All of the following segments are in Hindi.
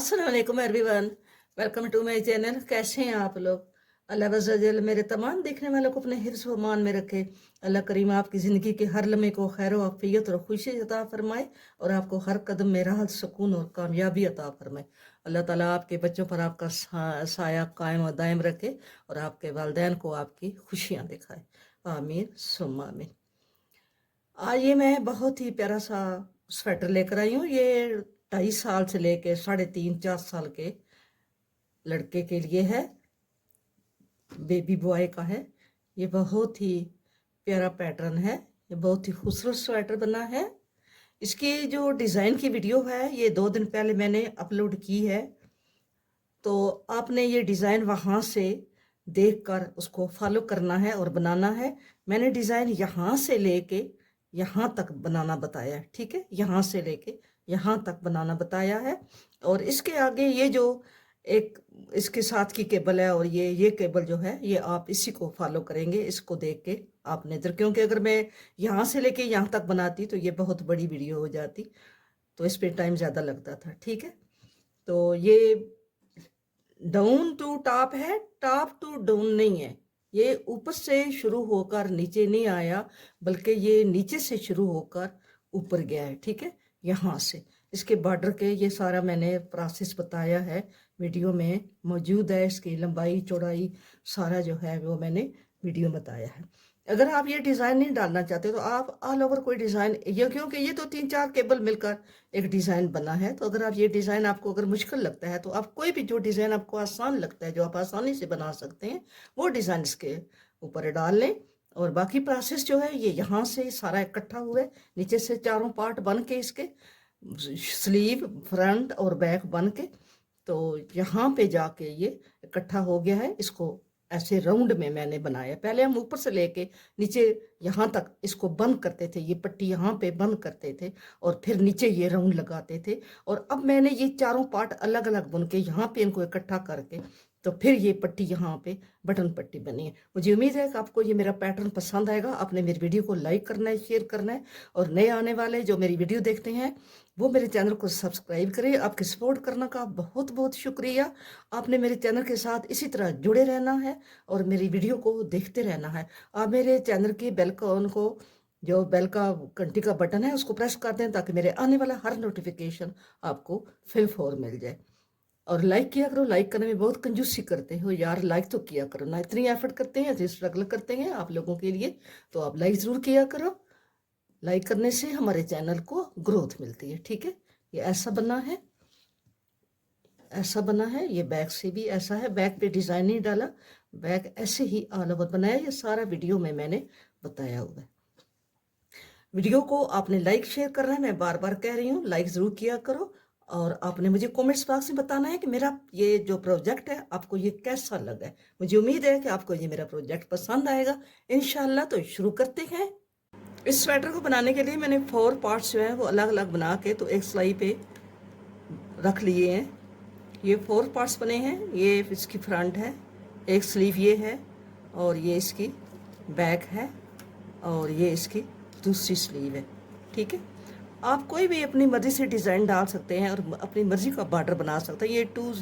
अस्सलाम वालेकुम everyone. Welcome to my channel. कैसे हैं आप लोग? अल्लाह वज़ल मेरे तमाम देखने वालों को अपने हिफ्ज़ व अमान में रखे। अल्लाह करीम आपकी ज़िंदगी के हर लम्हे को खैर व आफ़ियत और खुशी अता फ़रमाए और आपको हर कदम में राहत, सुकून और कामयाबी अता फ़रमाए। अल्लाह ताला आपके बच्चों पर आपका साया कायम व दायम रखे और आपके वालिदैन को आपकी खुशियाँ दिखाए। आमीन सुम्मा आमीन। आज ये मैं बहुत ही प्यारा सा स्वेटर लेकर आई हूँ। ये 2.5 साल से लेके 3.5-4 साल के लड़के के लिए है, बेबी बॉय का है। ये बहुत ही प्यारा पैटर्न है। ये बहुत ही खूबसूरत स्वेटर बना है। इसकी जो डिज़ाइन की वीडियो है ये 2 दिन पहले मैंने अपलोड की है, तो आपने ये डिज़ाइन वहाँ से देखकर उसको फॉलो करना है और बनाना है। मैंने डिज़ाइन यहाँ से लेके यहाँ तक बनाना बताया है, ठीक है? यहाँ से लेके यहाँ तक बनाना बताया है और इसके आगे ये जो एक इसके साथ की केबल है और ये केबल जो है ये आप इसी को फॉलो करेंगे, इसको देख के आपने इधर, क्योंकि अगर मैं यहाँ से लेके यहाँ तक बनाती तो ये बहुत बड़ी वीडियो हो जाती, तो इस पे टाइम ज़्यादा लगता था, ठीक है? तो ये डाउन टू टॉप है, टॉप टू डाउन नहीं है। ये ऊपर से शुरू होकर नीचे नहीं आया, बल्कि ये नीचे से शुरू होकर ऊपर गया है, ठीक है? यहाँ से इसके बॉर्डर के ये सारा मैंने प्रोसेस बताया है, वीडियो में मौजूद है। इसकी लंबाई चौड़ाई सारा जो है वो मैंने वीडियो में बताया है। अगर आप ये डिज़ाइन नहीं डालना चाहते तो आप ऑल ओवर कोई डिज़ाइन, ये क्योंकि ये तो 3-4 केबल मिलकर एक डिज़ाइन बना है, तो अगर आप ये डिज़ाइन आपको अगर मुश्किल लगता है तो आप कोई भी जो डिज़ाइन आपको आसान लगता है, जो आप आसानी से बना सकते हैं, वो डिज़ाइन इसके ऊपर डाल लें। और बाकी प्रोसेस जो है ये यहाँ से सारा इकट्ठा हुआ है, नीचे से चारों पार्ट बन के इसके स्लीव, फ्रंट और बैक बन के, तो यहाँ पे जाके ये इकट्ठा हो गया है। इसको ऐसे राउंड में मैंने बनाया। पहले हम ऊपर से लेके नीचे यहाँ तक इसको बंद करते थे, ये पट्टी यहाँ पे बंद करते थे और फिर नीचे ये राउंड लगाते थे, और अब मैंने ये चारों पार्ट अलग अलग बुन के यहाँ पे इनको इकट्ठा करके तो फिर ये पट्टी यहाँ पे बटन पट्टी बनी है। मुझे उम्मीद है कि आपको ये मेरा पैटर्न पसंद आएगा। आपने मेरी वीडियो को लाइक करना है, शेयर करना है, और नए आने वाले जो मेरी वीडियो देखते हैं वो मेरे चैनल को सब्सक्राइब करें। आपके सपोर्ट करने का बहुत बहुत शुक्रिया। आपने मेरे चैनल के साथ इसी तरह जुड़े रहना है और मेरी वीडियो को देखते रहना है। आप मेरे चैनल की बेल आइकन को, जो बेल का घंटी का बटन है, उसको प्रेस कर दें ताकि मेरे आने वाला हर नोटिफिकेशन आपको फिल फॉर मिल जाए। और लाइक किया करो। लाइक करने में बहुत कंजूसी करते हो यार, लाइक तो किया करो ना। इतनी एफर्ट करते हैं, इतनी स्ट्रगल करते हैं आप लोगों के लिए, तो आप लाइक ज़रूर किया करो। लाइक करने से हमारे चैनल को ग्रोथ मिलती है, ठीक है? ये ऐसा बना है, ऐसा बना है। ये बैक से भी ऐसा है, बैक पे डिज़ाइन नहीं डाला, बैक ऐसे ही ऑल ओवर बनाया। ये सारा वीडियो में मैंने बताया हुआ है। वीडियो को आपने लाइक शेयर करना है, मैं बार बार कह रही हूँ, लाइक ज़रूर किया करो। और आपने मुझे कमेंट्स बॉक्स में बताना है कि मेरा ये जो प्रोजेक्ट है आपको ये कैसा लगा है। मुझे उम्मीद है कि आपको ये मेरा प्रोजेक्ट पसंद आएगा इंशाल्लाह। तो शुरू करते हैं। इस स्वेटर को बनाने के लिए मैंने 4 पार्ट्स जो हैं वो अलग अलग बना के तो एक सिलाई पे रख लिए हैं। ये 4 पार्ट्स बने हैं। ये इसकी फ्रंट है, एक स्लीव ये है, और ये इसकी बैक है, और ये इसकी दूसरी स्लीव है, ठीक है? आप कोई भी अपनी मर्ज़ी से डिज़ाइन डाल सकते हैं और अपनी मर्ज़ी का बॉर्डर बना सकते हैं। ये 2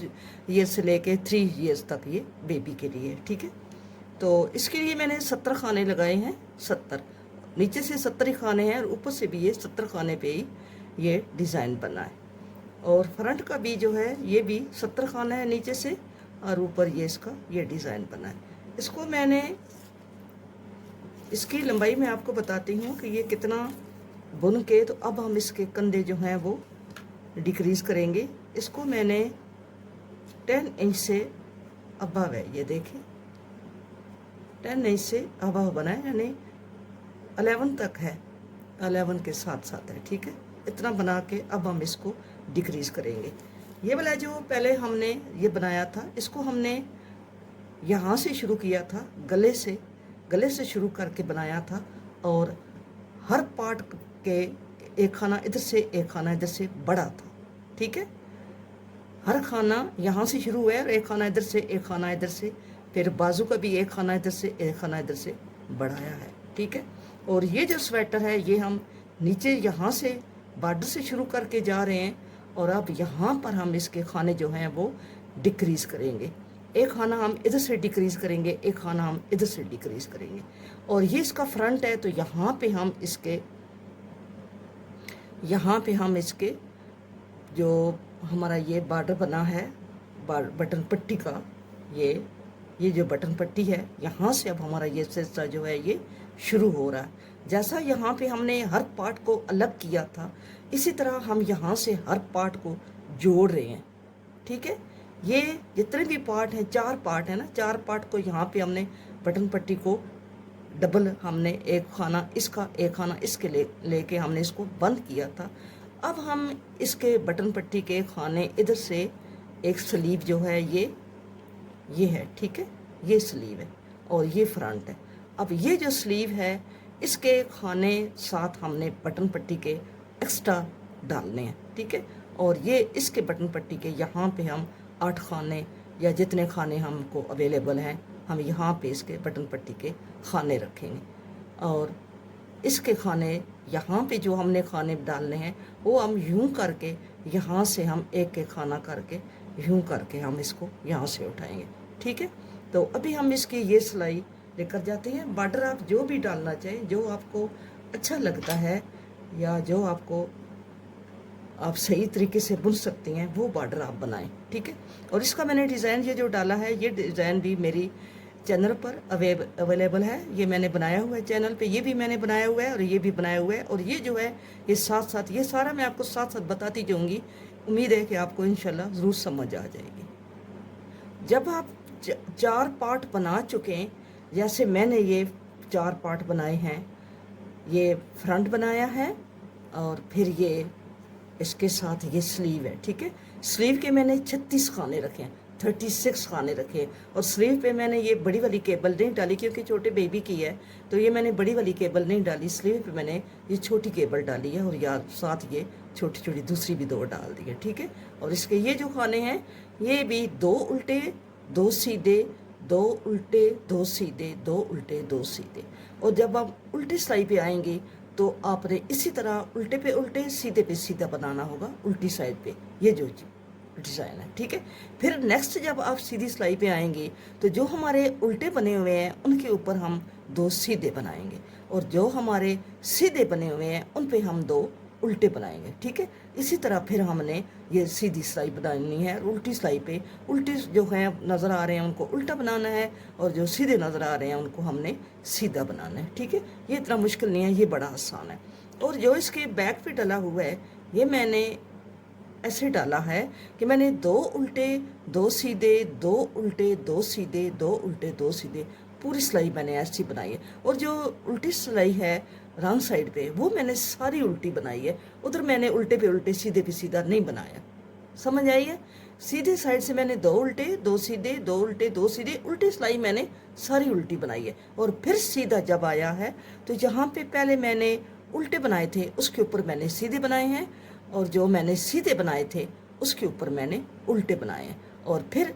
ईयर्स से लेके 3 ईयर्स तक ये बेबी के लिए, ठीक है? तो इसके लिए मैंने 70 खाने लगाए हैं। 70 नीचे से 70 ही खाने हैं और ऊपर से भी ये 70 खाने पे ही ये डिज़ाइन बना है। और फ्रंट का भी जो है ये भी 70 खाना है नीचे से, और ऊपर ये इसका ये डिज़ाइन बना है। इसको मैंने, इसकी लंबाई मैं आपको बताती हूँ कि ये कितना बुन के, तो अब हम इसके कंधे जो हैं वो डिक्रीज़ करेंगे। इसको मैंने 10 इंच से अबव है, ये देखें 10 इंच से अबव बना है, यानी 11 तक है, 11 के साथ साथ है, ठीक है? इतना बना के अब हम इसको डिक्रीज़ करेंगे। ये वाला जो पहले हमने ये बनाया था, इसको हमने यहाँ से शुरू किया था, गले से शुरू करके बनाया था, और हर पार्ट के एक खाना इधर से, एक खाना इधर से बड़ा था, ठीक है? हर खाना यहाँ से शुरू हुआ है और एक खाना इधर से, एक खाना इधर से, फिर बाजू का भी एक खाना इधर से, एक खाना इधर से बढ़ाया है, ठीक है? और ये जो स्वेटर है ये हम नीचे यहाँ से बॉर्डर से शुरू करके जा रहे हैं और अब यहाँ पर हम इसके खाने जो हैं वो डिक्रीज़ करेंगे। एक खाना हम इधर से डिक्रीज़ करेंगे, एक खाना हम इधर से डिक्रीज़ करेंगे। और ये इसका फ्रंट है, तो यहाँ पे हम इसके जो हमारा ये बॉर्डर बना है बटन पट्टी का, ये जो बटन पट्टी है, यहाँ से अब हमारा ये सिलसिला जो है ये शुरू हो रहा है। जैसा यहाँ पे हमने हर पार्ट को अलग किया था, इसी तरह हम यहाँ से हर पार्ट को जोड़ रहे हैं। ठीक है, ये जितने भी पार्ट हैं, 4 पार्ट है ना, 4 पार्ट को यहाँ पे हमने बटन पट्टी को डबल, हमने एक खाना इसका एक खाना इसके लेके हमने इसको बंद किया था। अब हम इसके बटन पट्टी के खाने इधर से एक स्लीव जो है ये है। ठीक है, ये स्लीव है और ये फ्रंट है। अब ये जो स्लीव है, इसके खाने साथ हमने बटन पट्टी के एक्स्ट्रा डालने हैं। ठीक है, और ये इसके बटन पट्टी के यहाँ पे हम 8 खाने या जितने खाने हमको अवेलेबल हैं, हम यहाँ पे इसके बटन पट्टी के खाने रखेंगे। और इसके खाने यहाँ पे जो हमने खाने डालने हैं, वो हम यूं करके यहाँ से हम एक एक खाना करके यूं करके हम इसको यहाँ से उठाएंगे। ठीक है, तो अभी हम इसकी ये सिलाई लेकर जाते हैं। बॉर्डर आप जो भी डालना चाहें, जो आपको अच्छा लगता है या जो आपको आप सही तरीके से बुन सकती हैं, वो बॉर्डर आप बनाएं। ठीक है, और इसका मैंने डिज़ाइन ये जो डाला है, ये डिज़ाइन भी मेरी चैनल पर अवेलेबल है। ये मैंने बनाया हुआ है चैनल पे, ये भी मैंने बनाया हुआ है और ये भी बनाया हुआ है। और ये जो है ये साथ साथ, ये सारा मैं आपको साथ साथ बताती जाऊँगी। उम्मीद है कि आपको इंशाल्लाह ज़रूर समझ आ जाएगी। जब आप 4 पार्ट बना चुके हैं, जैसे मैंने ये 4 पार्ट बनाए हैं, ये फ्रंट बनाया है और फिर ये इसके साथ ये स्लीव है। ठीक है, स्लीव के मैंने 36 खाने रखे हैं, 36 खाने रखे हैं। और स्लीव पे मैंने ये बड़ी वाली केबल नहीं डाली क्योंकि छोटे बेबी की है, तो ये मैंने बड़ी वाली केबल नहीं डाली। स्लीव पे मैंने ये छोटी केबल डाली है और यार साथ ये छोटी छोटी दूसरी भी 2 डाल दी है। ठीक है, और इसके ये जो खाने हैं, ये भी 2 उल्टे 2 सीधे, 2 उल्टे 2 सीधे, 2 उल्टे 2 सीधे। और जब आप उल्टी सिलाई पे आएंगे तो आपने इसी तरह उल्टे पे उल्टे, सीधे पे सीधा बनाना होगा उल्टी साइड पे, ये जो डिज़ाइन है। ठीक है, फिर नेक्स्ट जब आप सीधी सिलाई पे आएंगे तो जो हमारे उल्टे बने हुए हैं उनके ऊपर हम 2 सीधे बनाएंगे, और जो हमारे सीधे बने हुए हैं उन पे हम 2 उल्टे बनाएंगे। ठीक है, इसी तरह फिर हमने ये सीधी सिलाई बनानी है। उल्टी सिलाई पे उल्टे जो हैं नज़र आ रहे हैं उनको उल्टा बनाना है, और जो सीधे नज़र आ रहे हैं उनको हमने सीधा बनाना है। ठीक है, ये इतना मुश्किल नहीं है, ये बड़ा आसान है। और जो इसके बैक पे डला हुआ है, ये मैंने ऐसे डाला है कि मैंने 2 उल्टे 2 सीधे, 2 उल्टे 2 सीधे, 2 उल्टे 2 सीधे, पूरी सिलाई मैंने ऐसी बनाई है। और जो उल्टी सिलाई है रॉन्ग साइड पे, वो मैंने सारी उल्टी बनाई है। उधर मैंने उल्टे पे उल्टे, सीधे पे सीधा नहीं बनाया। समझ आई है? सीधे साइड से मैंने 2 उल्टे 2 सीधे, 2 उल्टे 2 सीधे, उल्टी सिलाई मैंने सारी उल्टी बनाई है। और फिर सीधा जब आया है तो जहाँ पे पहले मैंने उल्टे बनाए थे उसके ऊपर मैंने सीधे बनाए हैं, और जो मैंने सीधे बनाए थे उसके ऊपर मैंने उल्टे बनाए हैं। और फिर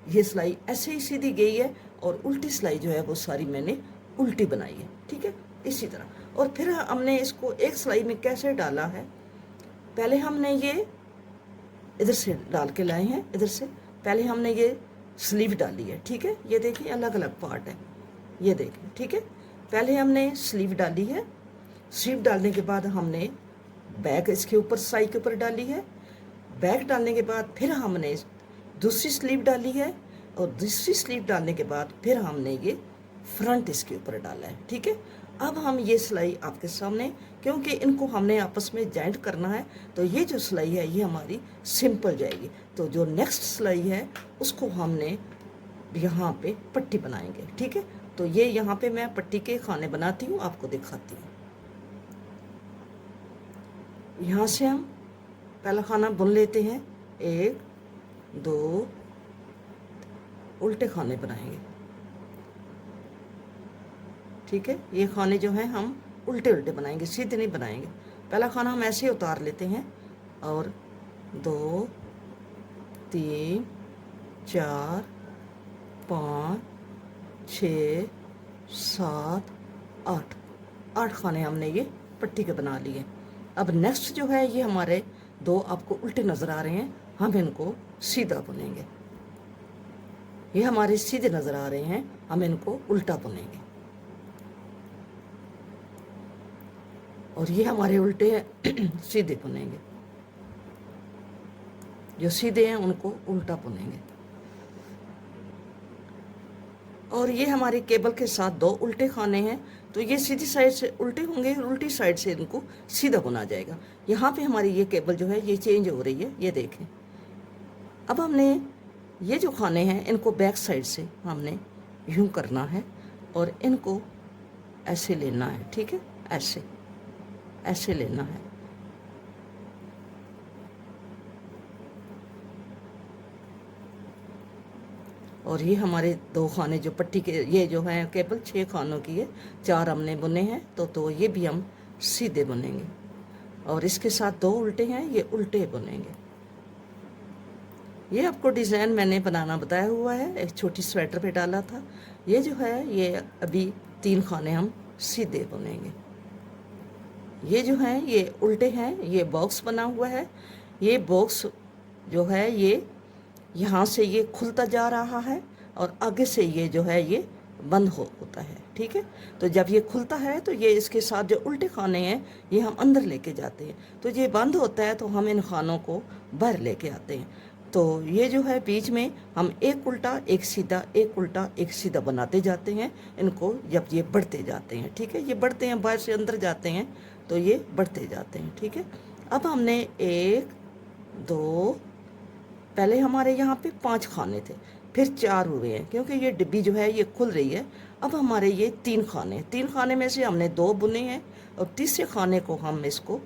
ये सिलाई ऐसे ही सीधी गई है, और उल्टी सिलाई जो है वो सारी मैंने उल्टी बनाई है। ठीक है, इसी तरह। और फिर हमने इसको एक सिलाई में कैसे डाला है, पहले हमने ये इधर से डाल के लाए हैं, इधर से पहले हमने ये स्लीव डाली है। ठीक है, ये देखिए अलग अलग पार्ट है, ये देखिए। ठीक है, पहले हमने स्लीव डाली है, स्लीव डालने के बाद हमने बैक इसके ऊपर सिलाई के ऊपर डाली है। बैक डालने के बाद फिर हमने दूसरी स्लीव डाली है, और दूसरी स्लीव डालने के बाद फिर हमने ये फ्रंट इसके ऊपर डाला है। ठीक है, अब हम ये सिलाई आपके सामने, क्योंकि इनको हमने आपस में जॉइंट करना है, तो ये जो सिलाई है ये हमारी सिंपल जाएगी। तो जो नेक्स्ट सिलाई है उसको हमने यहाँ पे पट्टी बनाएंगे। ठीक है, तो ये यहाँ पे मैं पट्टी के खाने बनाती हूँ, आपको दिखाती हूँ। यहाँ से हम पहला खाना बुन लेते हैं, 1 2 उल्टे खाने बनाएंगे। ठीक है, ये खाने जो हैं हम उल्टे उल्टे बनाएंगे, सीधे नहीं बनाएंगे। पहला खाना हम ऐसे उतार लेते हैं, और 2 3 4 5 6 7 8 खाने हमने ये पट्टी के बना लिए। अब नेक्स्ट जो है ये हमारे दो आपको उल्टे नज़र आ रहे हैं, हम इनको सीधा बुनेंगे। ये हमारे सीधे नज़र आ रहे हैं, हम इनको उल्टा बुनेंगे। और ये हमारे उल्टे हैं सीधे बुनेंगे। जो सीधे हैं उनको उल्टा बुनेंगे। और ये हमारी केबल के साथ दो उल्टे खाने हैं, तो ये सीधी साइड से उल्टे होंगे और उल्टी साइड से इनको सीधा बुना जाएगा। यहाँ पे हमारी ये केबल जो है ये चेंज हो रही है, ये देखें। अब हमने ये जो खाने हैं इनको बैक साइड से हमने यूं करना है और इनको ऐसे लेना है, ठीक है, ऐसे ऐसे लेना है। और ये हमारे दो खाने जो पट्टी के ये जो है केबल 6 खानों की है, 4 हमने बुने हैं, तो ये भी हम सीधे बुनेंगे। और इसके साथ दो उल्टे हैं, ये उल्टे बुनेंगे। ये आपको डिज़ाइन मैंने बनाना बताया हुआ है, एक छोटी स्वेटर पे डाला था। ये जो है ये अभी 3 खाने हम सीधे बुनेंगे। ये जो है ये उल्टे हैं, ये बॉक्स बना हुआ है। ये बॉक्स जो है ये यहाँ से ये खुलता जा रहा है और आगे से ये जो है ये बंद होता है, ठीक है। तो जब ये खुलता है तो ये इसके साथ जो उल्टे खाने हैं ये हम अंदर लेके जाते हैं, तो ये बंद होता है तो हम इन खानों को बाहर लेके आते हैं। तो ये जो है बीच में हम एक उल्टा एक सीधा, एक उल्टा एक सीधा बनाते जाते हैं इनको, जब ये बढ़ते जाते हैं, ठीक है। ये बढ़ते हैं, बाहर से अंदर जाते हैं तो ये बढ़ते जाते हैं, ठीक है। अब हमने 1 2 पहले हमारे यहाँ पे 5 खाने थे, फिर 4 हुए हैं क्योंकि ये डिब्बी जो है ये खुल रही है। अब हमारे ये 3 खाने, 3 खाने में से हमने 2 बुने हैं और तीसरे खाने को हम इसको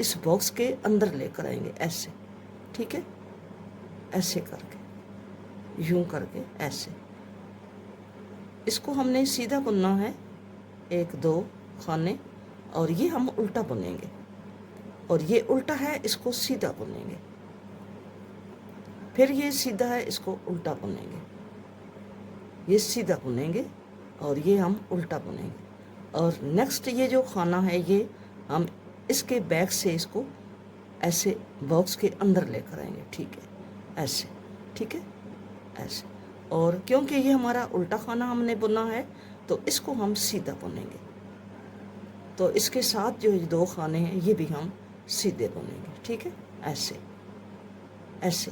इस बॉक्स के अंदर लेकर आएंगे ऐसे, ठीक है, ऐसे करके, यूं करके ऐसे। इसको हमने सीधा बुनना है, 1 2 खाने, और ये हम उल्टा बुनेंगे। और ये उल्टा है, इसको सीधा बुनेंगे। फिर ये सीधा है, इसको उल्टा बुनेंगे। ये सीधा बुनेंगे और ये हम उल्टा बुनेंगे। और नेक्स्ट ये जो खाना है ये हम इसके बैक से इसको ऐसे बॉक्स के अंदर लेकर आएंगे, ठीक है, ऐसे, ठीक है, ऐसे। और क्योंकि ये हमारा उल्टा खाना हमने बुना है तो इसको हम सीधा बुनेंगे। तो इसके साथ जो 2 खाने हैं ये भी हम सीधे बुनेंगे, ठीक है, ऐसे ऐसे।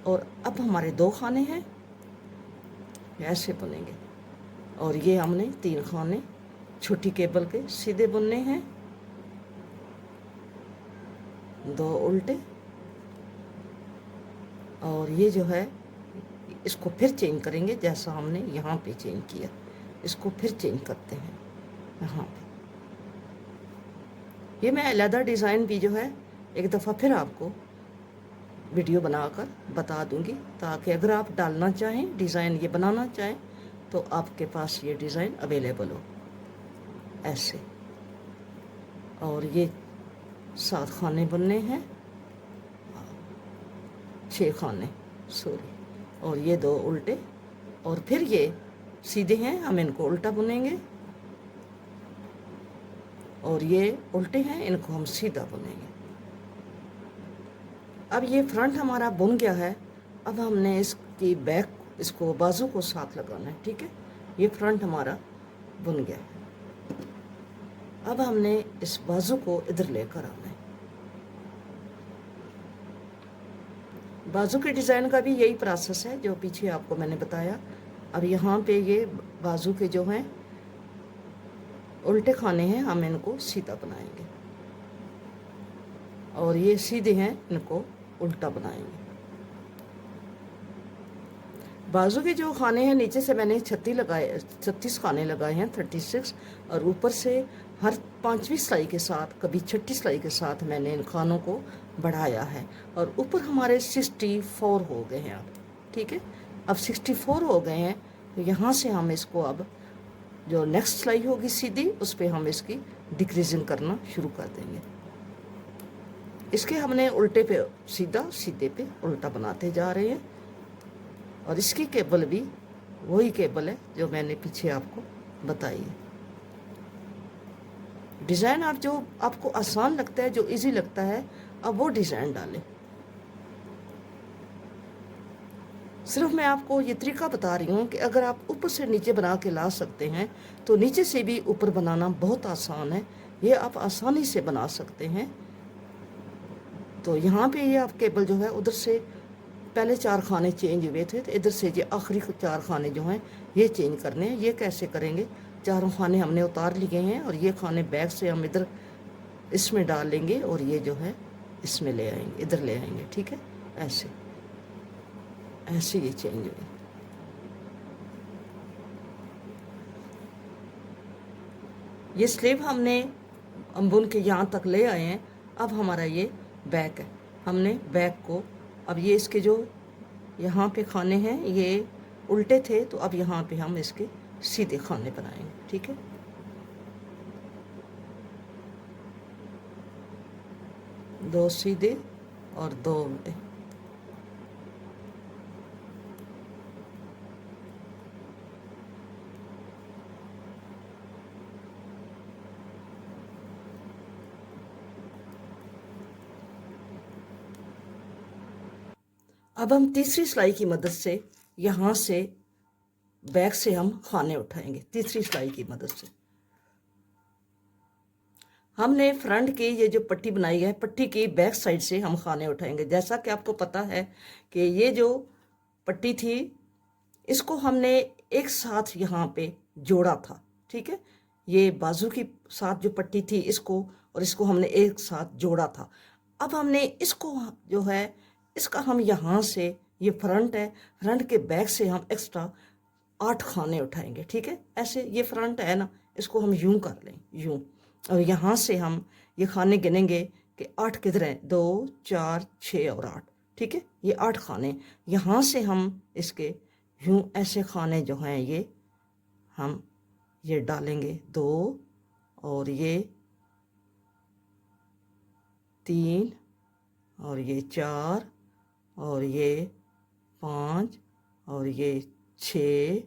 और अब हमारे 2 खाने हैं, ऐसे बुनेंगे। और ये हमने 3 खाने छोटी केबल के सीधे बुनने हैं, 2 उल्टे। और ये जो है इसको फिर चेंज करेंगे, जैसा हमने यहाँ पे चेंज किया, इसको फिर चेंज करते हैं यहाँ पे। ये मैं अलहदा डिज़ाइन भी जो है एक दफ़ा फिर आपको वीडियो बनाकर बता दूंगी, ताकि अगर आप डालना चाहें डिज़ाइन, ये बनाना चाहें, तो आपके पास ये डिज़ाइन अवेलेबल हो, ऐसे। और ये 7 खाने बनने हैं, 6 खाने, सॉरी। और ये 2 उल्टे, और फिर ये सीधे हैं, हम इनको उल्टा बुनेंगे। और ये उल्टे हैं, इनको हम सीधा बुनेंगे। अब ये फ्रंट हमारा बुन गया है। अब हमने इसकी बैक, इसको बाजू को साथ लगाना है, ठीक है। ये फ्रंट हमारा बुन गया है। अब हमने इस बाजू को इधर लेकर आना है। बाजू के डिज़ाइन का भी यही प्रोसेस है जो पीछे आपको मैंने बताया। अब यहाँ पे ये बाजू के जो हैं उल्टे खाने हैं, हम इनको सीधा बनाएंगे। और ये सीधे हैं, इनको उल्टा बनाएंगे। बाजू के जो खाने हैं नीचे से मैंने 36 खाने लगाए हैं, 36। और ऊपर से हर 5वीं सिलाई के साथ, कभी 6ठी सिलाई के साथ मैंने इन खानों को बढ़ाया है। और ऊपर हमारे 64 हो गए हैं अब, ठीक है। अब 64 हो गए हैं, तो यहाँ से हम इसको अब जो नेक्स्ट सिलाई होगी सीधी, उस पर हम इसकी डिक्रीजिंग करना शुरू कर देंगे। इसके हमने उल्टे पे सीधा, सीधे पे उल्टा बनाते जा रहे हैं। और इसकी केबल भी वही केबल है जो मैंने पीछे आपको बताई है। डिज़ाइन आप जो आपको आसान लगता है, जो इजी लगता है, अब वो डिज़ाइन डालें। सिर्फ मैं आपको ये तरीका बता रही हूँ कि अगर आप ऊपर से नीचे बना के ला सकते हैं तो नीचे से भी ऊपर बनाना बहुत आसान है, ये आप आसानी से बना सकते हैं। तो यहाँ पे ये आप केबल जो है उधर से पहले 4 खाने चेंज हुए थे, तो इधर से ये आखिरी 4 खाने जो हैं ये चेंज करने हैं। ये कैसे करेंगे, 4 खाने हमने उतार लिए हैं और ये खाने बैग से हम इधर इसमें डाल लेंगे और ये जो है इसमें ले आएंगे, इधर ले आएंगे। ठीक है, ऐसे ऐसे ये चेंज हुए। ये स्लीव हमने बुन के यहाँ तक ले आए हैं। अब हमारा ये बैक है, हमने बैक को अब ये इसके जो यहाँ पे खाने हैं ये उल्टे थे, तो अब यहाँ पे हम इसके सीधे खाने बनाएंगे। ठीक है, दो सीधे और 2 उल्टे। अब हम तीसरी सिलाई की मदद से यहाँ से बैक से हम खाने उठाएंगे। तीसरी सिलाई की मदद से हमने फ्रंट की ये जो पट्टी बनाई है, पट्टी की बैक साइड से हम खाने उठाएंगे। जैसा कि आपको पता है कि ये जो पट्टी थी इसको हमने एक साथ यहाँ पे जोड़ा था। ठीक है, ये बाजू की साथ जो पट्टी थी इसको और इसको हमने एक साथ जोड़ा था। अब हमने इसको जो है इसका हम यहाँ से, ये फ्रंट है, फ्रंट के बैक से हम एक्स्ट्रा 8 खाने उठाएंगे। ठीक है, ऐसे ये फ्रंट है ना, इसको हम यूं कर लें, यूं, और यहाँ से हम ये खाने गिनेंगे कि 8 किधर हैं, 2 4 6 और 8। ठीक है, ये 8 खाने, यहाँ से हम इसके यूं ऐसे खाने जो हैं ये हम ये डालेंगे, 2 और ये 3 और ये 4 और ये 5 और ये 6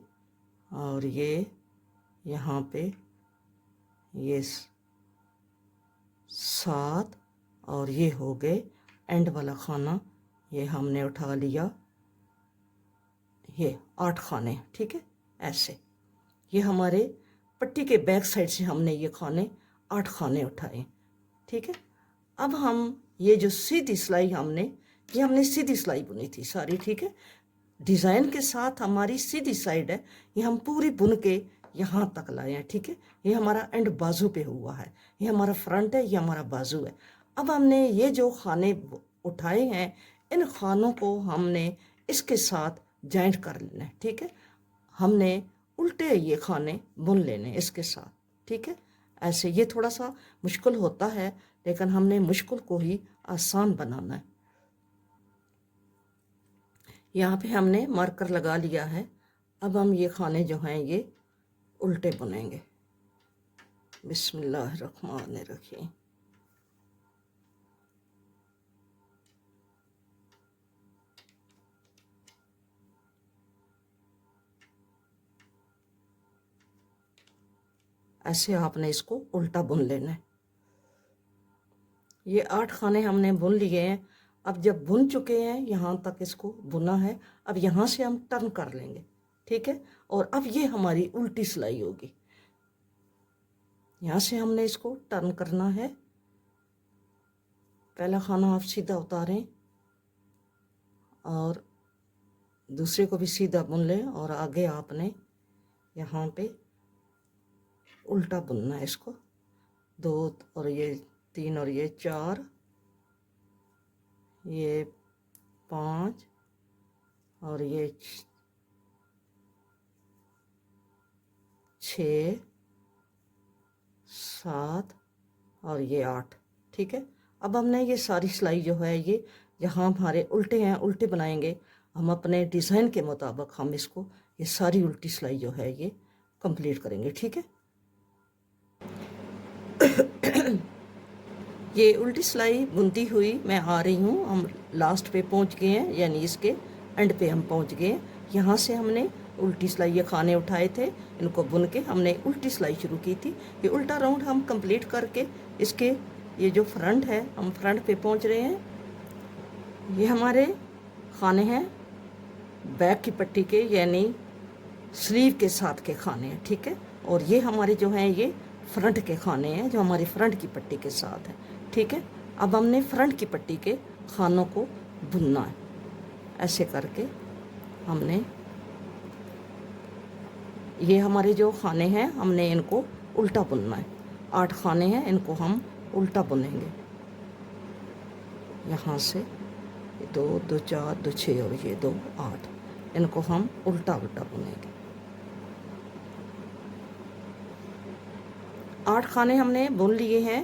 और ये यहाँ पे ये 7 और ये हो गए एंड वाला खाना, ये हमने उठा लिया, ये 8 खाने। ठीक है, ऐसे ये हमारे पट्टी के बैक साइड से हमने ये खाने 8 खाने उठाए। ठीक है, अब हम ये जो सीधी सिलाई ये हमने सीधी सिलाई बुनी थी सारी। ठीक है, डिज़ाइन के साथ हमारी सीधी साइड है, ये हम पूरी बुन के यहाँ तक लाए हैं। ठीक है, ये हमारा एंड बाजू पे हुआ है, ये हमारा फ्रंट है, ये हमारा बाजू है। अब हमने ये जो खाने उठाए हैं इन खानों को हमने इसके साथ जॉइंट कर लेना है। ठीक है, हमने उल्टे ये खाने बुन लेने इसके साथ। ठीक है, ऐसे ये थोड़ा सा मुश्किल होता है लेकिन हमने मुश्किल को ही आसान बनाना है। यहाँ पे हमने मार्कर लगा लिया है। अब हम ये खाने जो हैं ये उल्टे बुनेंगे। बिस्मिल्लाहिर्रहमानिर्रहीम। ऐसे आपने इसको उल्टा बुन लेना है। ये 8 खाने हमने बुन लिए हैं। अब जब बुन चुके हैं यहाँ तक इसको बुना है, अब यहाँ से हम टर्न कर लेंगे। ठीक है, और अब ये हमारी उल्टी सिलाई होगी। यहाँ से हमने इसको टर्न करना है। पहला खाना आप सीधा उतारें और दूसरे को भी सीधा बुन लें और आगे आपने यहाँ पे उल्टा बुनना है इसको। 2 और ये 3 और ये 4, ये 5 और ये 6, 7 और ये 8। ठीक है, अब हमने ये सारी सिलाई जो है ये जहाँ हमारे उल्टे हैं उल्टे बनाएंगे। हम अपने डिज़ाइन के मुताबिक हम इसको ये सारी उल्टी सिलाई जो है ये कंप्लीट करेंगे। ठीक है, ये उल्टी सिलाई बुनती हुई मैं आ रही हूँ। हम लास्ट पे पहुँच गए हैं, यानी इसके एंड पे हम पहुँच गए हैं। यहाँ से हमने उल्टी सिलाई ये खाने उठाए थे, इनको बुन के हमने उल्टी सिलाई शुरू की थी। ये उल्टा राउंड हम कंप्लीट करके इसके ये जो फ्रंट है, हम फ्रंट पे पहुंच रहे हैं। ये हमारे खाने हैं बैक की पट्टी के, यानी स्लीव के साथ के खाने हैं, ठीक है। और ये हमारे जो हैं ये फ्रंट के खाने हैं जो हमारी फ्रंट की पट्टी के साथ है, ठीक है। अब हमने फ्रंट की पट्टी के खानों को बुनना है। ऐसे करके हमने ये हमारे जो खाने हैं हमने इनको उल्टा बुनना है। 8 खाने हैं, इनको हम उल्टा बुनेंगे। यहाँ से 2 2 4 2 6 और ये 2 8, इनको हम उल्टा उल्टा बुनेंगे। 8 खाने हमने बुन लिए हैं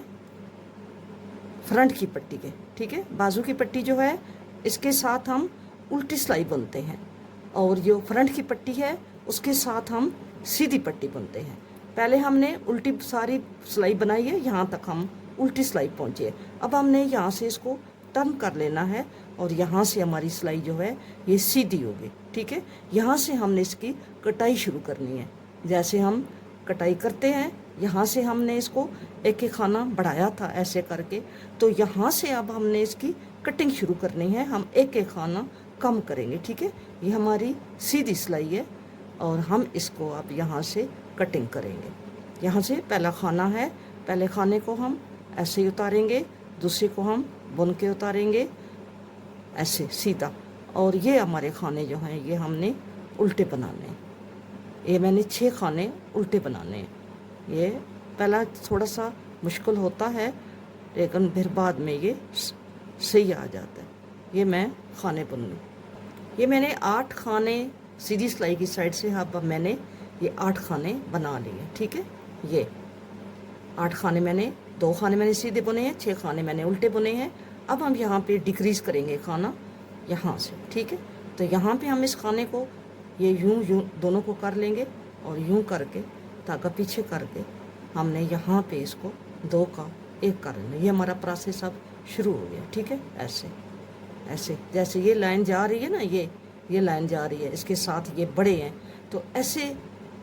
फ्रंट की पट्टी के, ठीक है। बाजू की पट्टी जो है इसके साथ हम उल्टी सिलाई बुनते हैं, और जो फ्रंट की पट्टी है उसके साथ हम सीधी पट्टी बुनते हैं। पहले हमने उल्टी सारी सिलाई बनाई है, यहाँ तक हम उल्टी सिलाई पहुँचे। अब हमने यहाँ से इसको टर्न कर लेना है, और यहाँ से हमारी सिलाई जो है ये सीधी होगी, ठीक है। यहाँ से हमने इसकी कटाई शुरू करनी है। जैसे हम कटाई करते हैं, यहाँ से हमने इसको एक एक खाना बढ़ाया था ऐसे करके, तो यहाँ से अब हमने इसकी कटिंग शुरू करनी है। हम एक एक खाना कम करेंगे, ठीक है। ये हमारी सीधी सिलाई है, और हम इसको अब यहाँ से कटिंग करेंगे। यहाँ से पहला खाना है, पहले खाने को हम ऐसे ही उतारेंगे, दूसरे को हम बुन के उतारेंगे ऐसे सीधा, और ये हमारे खाने जो हैं ये हमने उल्टे बनाने हैं। ये मैंने 6 खाने उल्टे बनाने हैं। ये पहला थोड़ा सा मुश्किल होता है, लेकिन फिर बाद में ये सही आ जाता है। ये मैं खाने बुन लूँ। ये मैंने 8 खाने सीधी सिलाई की साइड से, अब मैंने ये 8 खाने बना लिए, ठीक है। ये 8 खाने मैंने, 2 खाने मैंने सीधे बुने हैं, 6 खाने मैंने उल्टे बुने हैं। अब हम यहाँ पे डिक्रीज़ करेंगे खाना यहाँ से, ठीक है। तो यहाँ पे हम इस खाने को ये यूं यूं दोनों को कर लेंगे, और यूं करके धागा पीछे करके हमने यहाँ पे इसको 2 का 1 कर लेना। ये हमारा प्रोसेस अब शुरू हो गया, ठीक है। ऐसे ऐसे जैसे ये लाइन जा रही है ना, ये लाइन जा रही है, इसके साथ ये बड़े हैं, तो ऐसे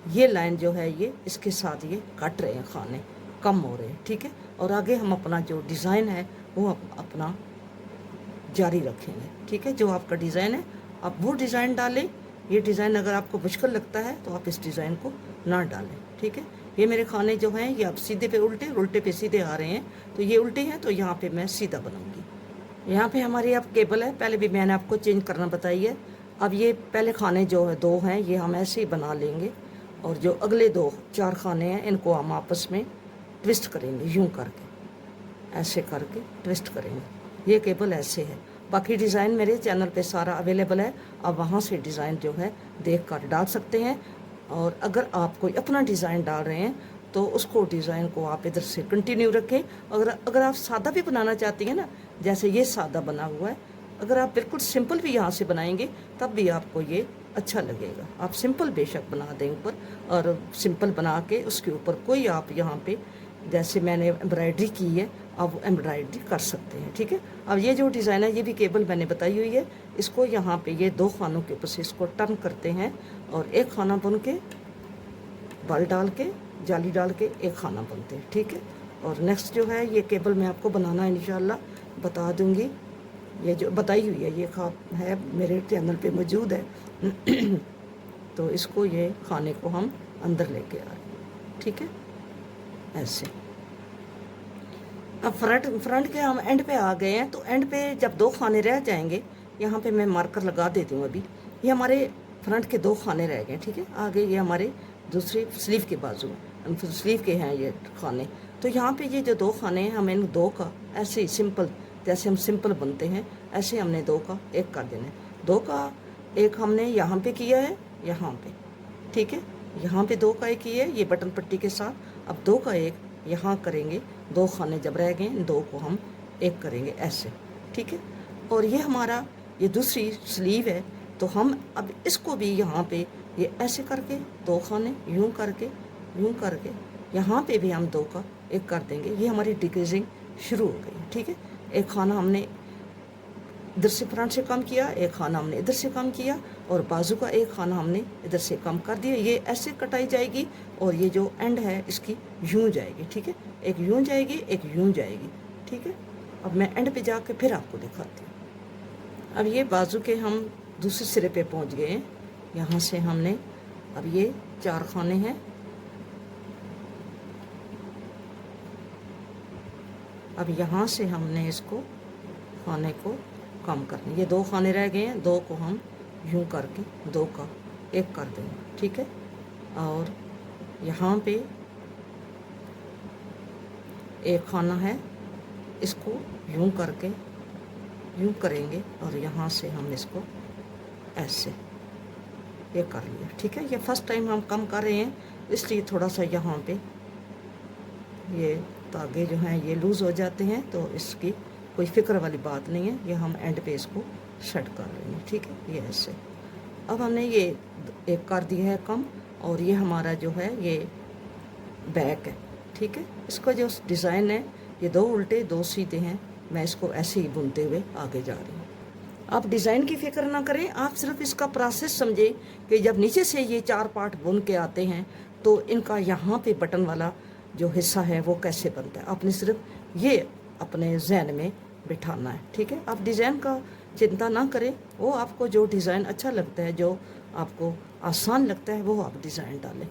ये लाइन जो है ये इसके साथ ये कट रहे हैं, खाने कम हो रहे हैं, ठीक है। और आगे हम अपना जो डिज़ाइन है वो अपना जारी रखेंगे, ठीक है। जो आपका डिज़ाइन है आप वो डिज़ाइन डालें। ये डिज़ाइन अगर आपको मुश्किल लगता है तो आप इस डिज़ाइन को ना डालें, ठीक है। ये मेरे खाने जो हैं ये अब सीधे पे उल्टे, उल्टे पे सीधे आ रहे हैं, तो ये उल्टे हैं तो यहाँ पे मैं सीधा बनाऊंगी। यहाँ पे हमारी अब केबल है, पहले भी मैंने आपको चेंज करना बताई है। अब ये पहले खाने जो है 2 हैं ये हम ऐसे ही बना लेंगे, और जो अगले 2 4 खाने हैं इनको हम आपस में ट्विस्ट करेंगे, यूँ करके ऐसे करके ट्विस्ट करेंगे। ये केबल ऐसे है। बाकी डिज़ाइन मेरे चैनल पे सारा अवेलेबल है, आप वहाँ से डिज़ाइन जो है देख कर डाल सकते हैं। और अगर आप कोई अपना डिज़ाइन डाल रहे हैं तो उसको डिज़ाइन को आप इधर से कंटिन्यू रखें। अगर आप सादा भी बनाना चाहती हैं ना, जैसे ये सादा बना हुआ है, अगर आप बिल्कुल सिंपल भी यहाँ से बनाएंगे तब भी आपको ये अच्छा लगेगा। आप सिंपल बेशक बना दें ऊपर, और सिंपल बना के उसके ऊपर कोई आप यहाँ पे जैसे मैंने एम्ब्रॉयडरी की है आप एम्ब्रॉयडरी कर सकते हैं, ठीक है। अब ये जो डिज़ाइन है ये भी केबल मैंने बताई हुई है। इसको यहाँ पे ये 2 खानों के ऊपर से इसको टर्न करते हैं, और 1 खाना बुन के बल डाल के जाली डाल के 1 खाना बुनते हैं, ठीक है। और नेक्स्ट जो है ये केबल मैं आपको बनाना इंशाल्लाह बता दूँगी। ये जो बताई हुई है ये है मेरे चैनल पे मौजूद है। तो इसको ये खाने को हम अंदर लेके आ रहे हैं, ठीक है, ऐसे। अब फ्रंट के हम एंड पे आ गए हैं, तो एंड पे जब 2 खाने रह जाएंगे, यहाँ पे मैं मार्कर लगा देती हूँ। अभी ये हमारे फ्रंट के 2 खाने रह गए, ठीक है। आगे ये हमारे दूसरी स्लीव के बाजू स्लीव के हैं ये खाने। तो यहाँ पे ये जो 2 खाने हैं हम इन 2 का ऐसे ही सिंपल, जैसे हम सिंपल बनते हैं ऐसे हमने 2 का 1 कर देना है। 2 का 1 हमने यहाँ पे किया है, यहाँ पे, ठीक है। यहाँ पे 2 का 1 किया है ये बटन पट्टी के साथ। अब 2 का 1 यहाँ करेंगे, 2 खाने जब रह गए 2 को हम 1 करेंगे ऐसे, ठीक है। और ये हमारा ये दूसरी स्लीव है, तो हम अब इसको भी यहाँ पे ये ऐसे करके 2 खाने यूँ करके यहाँ पे भी हम 2 का 1 कर देंगे। ये हमारी डिक्रीजिंग शुरू हो गई, ठीक है। 1 खाना हमने इधर से फ्रंट से कम किया, 1 खाना हमने इधर से कम किया, और बाजू का 1 खाना हमने इधर से कम कर दिया। ये ऐसे कटाई जाएगी, और ये जो एंड है इसकी यूं जाएगी, ठीक है। एक यूं जाएगी, एक यूं जाएगी, ठीक है। अब मैं एंड पे जाके फिर आपको दिखाती हूँ। अब ये बाजू के हम दूसरे सिरे पे पहुँच गए हैं। यहाँ से हमने अब ये 4 खाने हैं। अब यहाँ से हमने इसको खाने को कम करना, ये 2 खाने रह गए हैं, 2 को हम यूं करके 2 का 1 कर देंगे, ठीक है। और यहाँ पे 1 खाना है, इसको यूं करके यूं करेंगे और यहाँ से हम इसको ऐसे ये कर लिया, ठीक है। ये फर्स्ट टाइम हम कम कर रहे हैं, इसलिए थोड़ा सा यहाँ पे ये धागे जो हैं ये लूज़ हो जाते हैं, तो इसकी कोई फिक्र वाली बात नहीं है। ये हम एंड पे इसको सेट कर लेंगे, ठीक है। ये ऐसे अब हमने ये 1 कर दिया है कम, और ये हमारा जो है ये बैक है, ठीक है। इसका जो डिज़ाइन है ये 2 उल्टे 2 सीधे हैं। मैं इसको ऐसे ही बुनते हुए आगे जा रही हूँ। आप डिज़ाइन की फिक्र ना करें, आप सिर्फ इसका प्रोसेस समझें कि जब नीचे से ये 4 पार्ट बुन के आते हैं तो इनका यहाँ पे बटन वाला जो हिस्सा है वो कैसे बनता है। आपने सिर्फ ये अपने जहन में बिठाना है, ठीक है। आप डिज़ाइन का चिंता ना करें, वो आपको जो डिज़ाइन अच्छा लगता है, जो आपको आसान लगता है, वो आप डिज़ाइन डालें।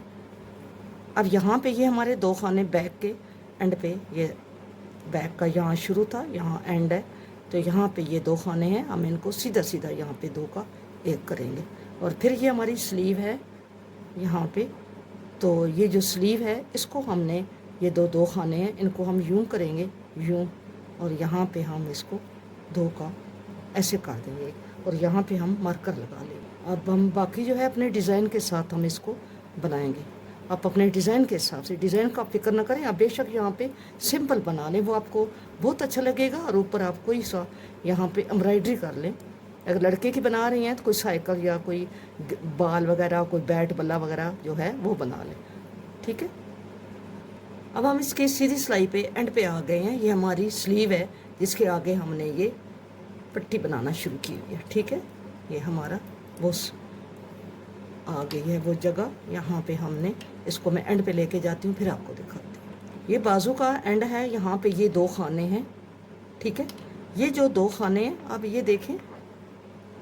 अब यहाँ पे ये हमारे 2 खाने बैक के एंड पे, ये बैक का यहाँ शुरू था, यहाँ एंड है, तो यहाँ पे ये 2 खाने हैं। हम इनको सीधा सीधा यहाँ पे 2 का 1 करेंगे। और फिर ये हमारी स्लीव है यहाँ पे, तो ये जो स्लीव है इसको हमने ये 2 खाने हैं, इनको हम यूं करेंगे, यूं, और यहाँ पे हम इसको 2 का ऐसे कर देंगे और यहाँ पे हम मार्कर लगा लेंगे। अब हम बाकी जो है अपने डिज़ाइन के साथ हम इसको बनाएंगे। आप अपने डिज़ाइन के हिसाब से, डिज़ाइन का फिक्र ना करें, आप बेशक यहाँ पे सिंपल बना लें, वो आपको बहुत अच्छा लगेगा। और ऊपर आप कोई सा यहाँ पे एम्ब्रॉयडरी कर लें। अगर लड़के की बना रही हैं तो कोई साइकिल या कोई बाल वगैरह, कोई बैट बल्ला वगैरह जो है वो बना लें, ठीक है। अब हम इसके सीधी सिलाई पे एंड पे आ गए हैं। ये हमारी स्लीव है जिसके आगे हमने ये पट्टी बनाना शुरू की हुई है, ठीक है। ये हमारा वो आ गई है वो जगह, यहाँ पे हमने इसको, मैं एंड पे लेके जाती हूँ फिर आपको दिखाती हूँ। ये बाजू का एंड है, यहाँ पे ये 2 खाने हैं, ठीक है। ये जो 2 खाने हैं, अब ये देखें,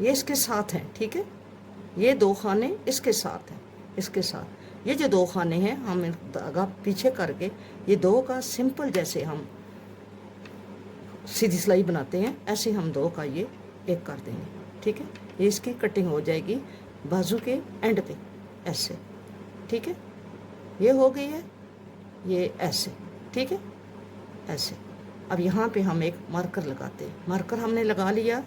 ये इसके साथ हैं, ठीक है। ये 2 खाने इसके साथ हैं, इसके साथ ये जो 2 खाने हैं, हम धागा पीछे करके ये 2 का सिंपल जैसे हम सीधी सिलाई बनाते हैं, ऐसे हम 2 का ये 1 कर देंगे, ठीक है। ये इसकी कटिंग हो जाएगी बाजू के एंड पे ऐसे, ठीक है। ये हो गई है, ये ऐसे, ठीक है, ऐसे। अब यहाँ पे हम एक मार्कर लगाते हैं, मार्कर हमने लगा लिया,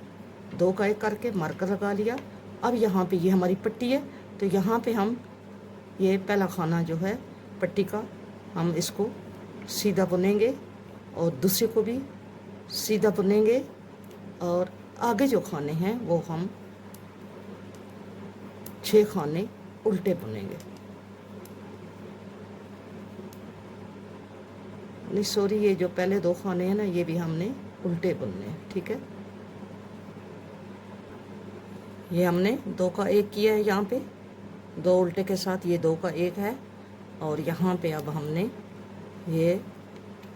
2 का 1 करके मार्कर लगा लिया। अब यहाँ पे ये हमारी पट्टी है, तो यहाँ पे हम ये पहला खाना जो है पट्टी का, हम इसको सीधा बुनेंगे और दूसरे को भी सीधा बुनेंगे, और आगे जो खाने हैं वो हम 6 खाने उल्टे बुनेंगे। नहीं सॉरी, ये जो पहले 2 खाने हैं ना, ये भी हमने उल्टे बुनने हैं, ठीक है। ये हमने 2 का 1 किया है, यहाँ पे 2 उल्टे के साथ ये 2 का 1 है। और यहाँ पे अब हमने ये